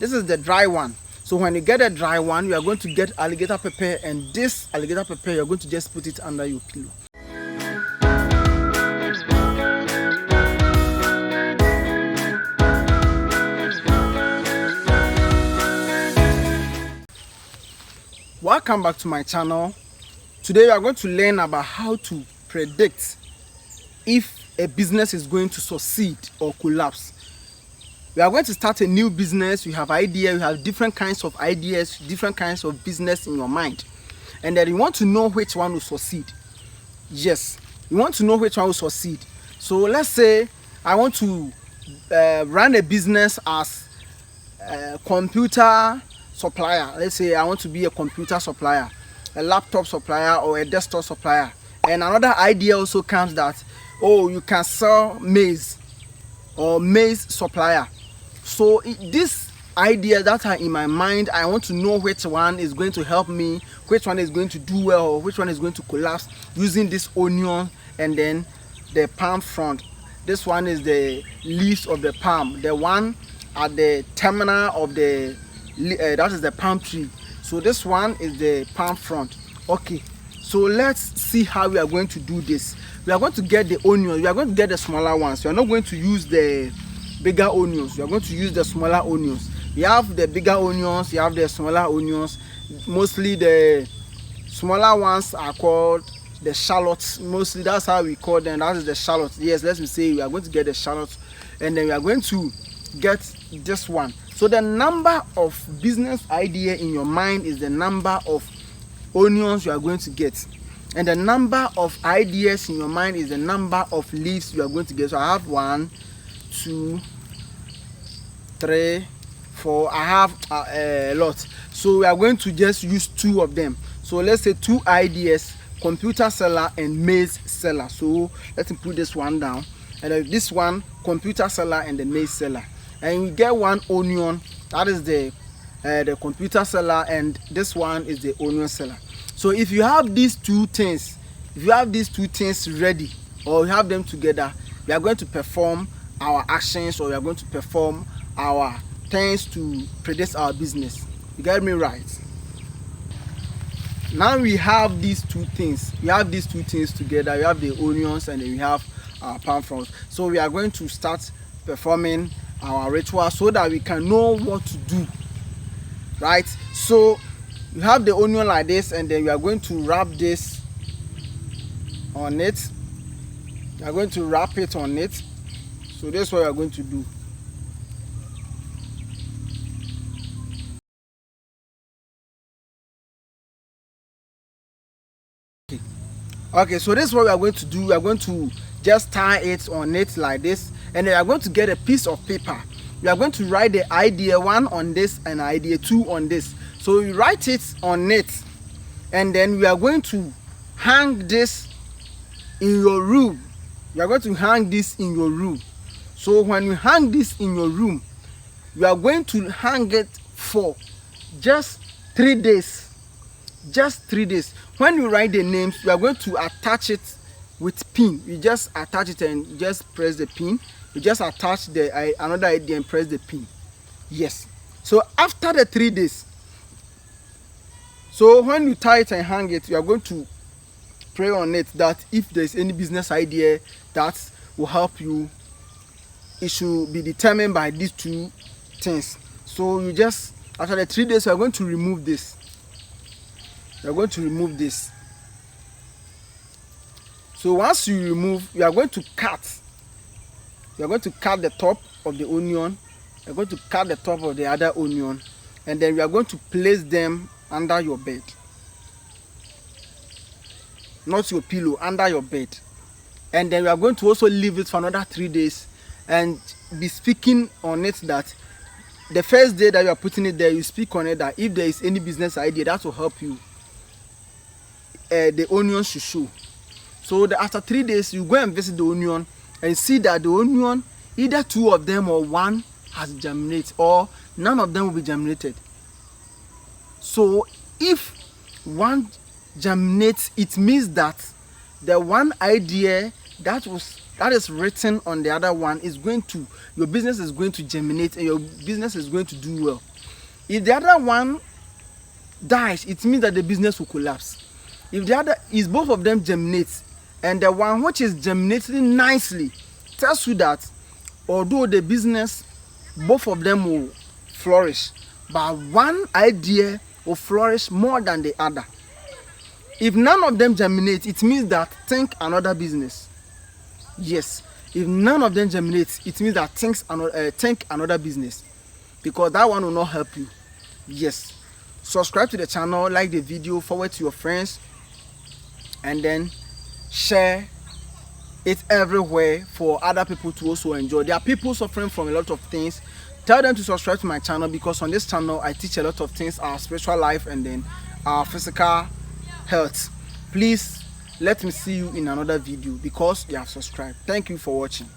This is the dry one. So when you get a dry one, you are going to get alligator pepper, and this alligator pepper, you are going to just put it under your pillow. Welcome back to my channel. Today we are going to learn about how to predict if a business is going to succeed or collapse. We are going to start a new business. You have ideas, you have different kinds of ideas, different kinds of business in your mind, and then you want to know which one will succeed. Yes, you want to know which one will succeed. So let's say I want to run a business as a computer supplier. Let's say I want to be a computer supplier, a laptop supplier, or a desktop supplier. And another idea also comes that, oh, you can sell maize or maize supplier. So this idea that are in my mind, I want to know which one is going to help me, which one is going to do well, or which one is going to collapse, using this onion and then the palm frond. This one is the leaves of the palm. The one at the terminal of the that is the palm tree. So this one is the palm frond. Okay, so let's see how we are going to do this. We are going to get the onions. We are going to get the smaller ones. We are not going to use the bigger onions. We are going to use the smaller onions. You have the bigger onions, you have the smaller onions. Mostly the smaller ones are called the shallots. Mostly that's how we call them. That is the shallots. Yes, let me say we are going to get the shallots, and then we are going to get this one. So the number of business idea in your mind is the number of onions you are going to get, and the number of ideas in your mind is the number of leaves you are going to get. So I have 1, 2, 3, 4. I have a lot. So we are going to just use 2 of them. So let's say 2 ideas: computer seller and maize seller. So let's put this one down, and then this one, computer seller and the maize seller. And we get 1 onion, that is the computer seller, and this one is the onion seller. So if you have these 2 things, ready, or you have them together, we are going to perform our actions, or we are going to perform our things to predict our business. You get me right? Now we have these 2 things. We have these 2 things together. We have the onions, and then we have our palm fronds. So we are going to start performing our ritual so that we can know what to do, right? So you have the onion like this, and then we are going to wrap this on it. We are going to wrap it on it. So that's what we are going to do. Okay, so this is what we are going to do. We are going to just tie it on it like this, and then we are going to get a piece of paper. We are going to write the idea 1 on this and idea 2 on this. So we write it on it, and then we are going to hang this in your room. You are going to hang this in your room. So when you hang this in your room, you are going to hang it for just 3 days. Just 3 days. When you write the names, you are going to attach it with pin. You just attach it and just press the pin. You just attach the another idea and press the pin. Yes. So after the 3 days, so when you tie it and hang it, you are going to pray on it that if there is any business idea that will help you, it should be determined by these 2 things. So you just, after the 3 days, you are going to remove this. You are going to remove this. So once you remove, you are going to cut. You are going to cut the top of the onion. You are going to cut the top of the other onion, and then we are going to place them under your bed. Not your pillow, under your bed. And then we are going to also leave it for another 3 days and be speaking on it that the first day that you are putting it there, you speak on it that if there is any business idea that will help you, the onion should show. So after 3 days, you go and visit the onion and see that the onion, either 2 of them or 1 has germinated, or none of them will be germinated. So if 1 germinates, it means that the 1 idea that is written on the other one is going to, your business is going to germinate and your business is going to do well. If the other one dies, it means that the business will collapse. If the other is, both of them germinate, and the one which is germinating nicely tells you that although the business, both of them will flourish, but one idea will flourish more than the other. If none of them germinate, it means that think another business. Yes, if none of them germinate, it means that think another business, because that one will not help you. Yes, subscribe to the channel, like the video, forward to your friends, and then share it everywhere for other people to also enjoy. There are people suffering from a lot of things. Tell them to subscribe to my channel, because on this channel I teach a lot of things, our spiritual life and then our physical health. Please let me see you in another video because you have subscribed. Thank you for watching.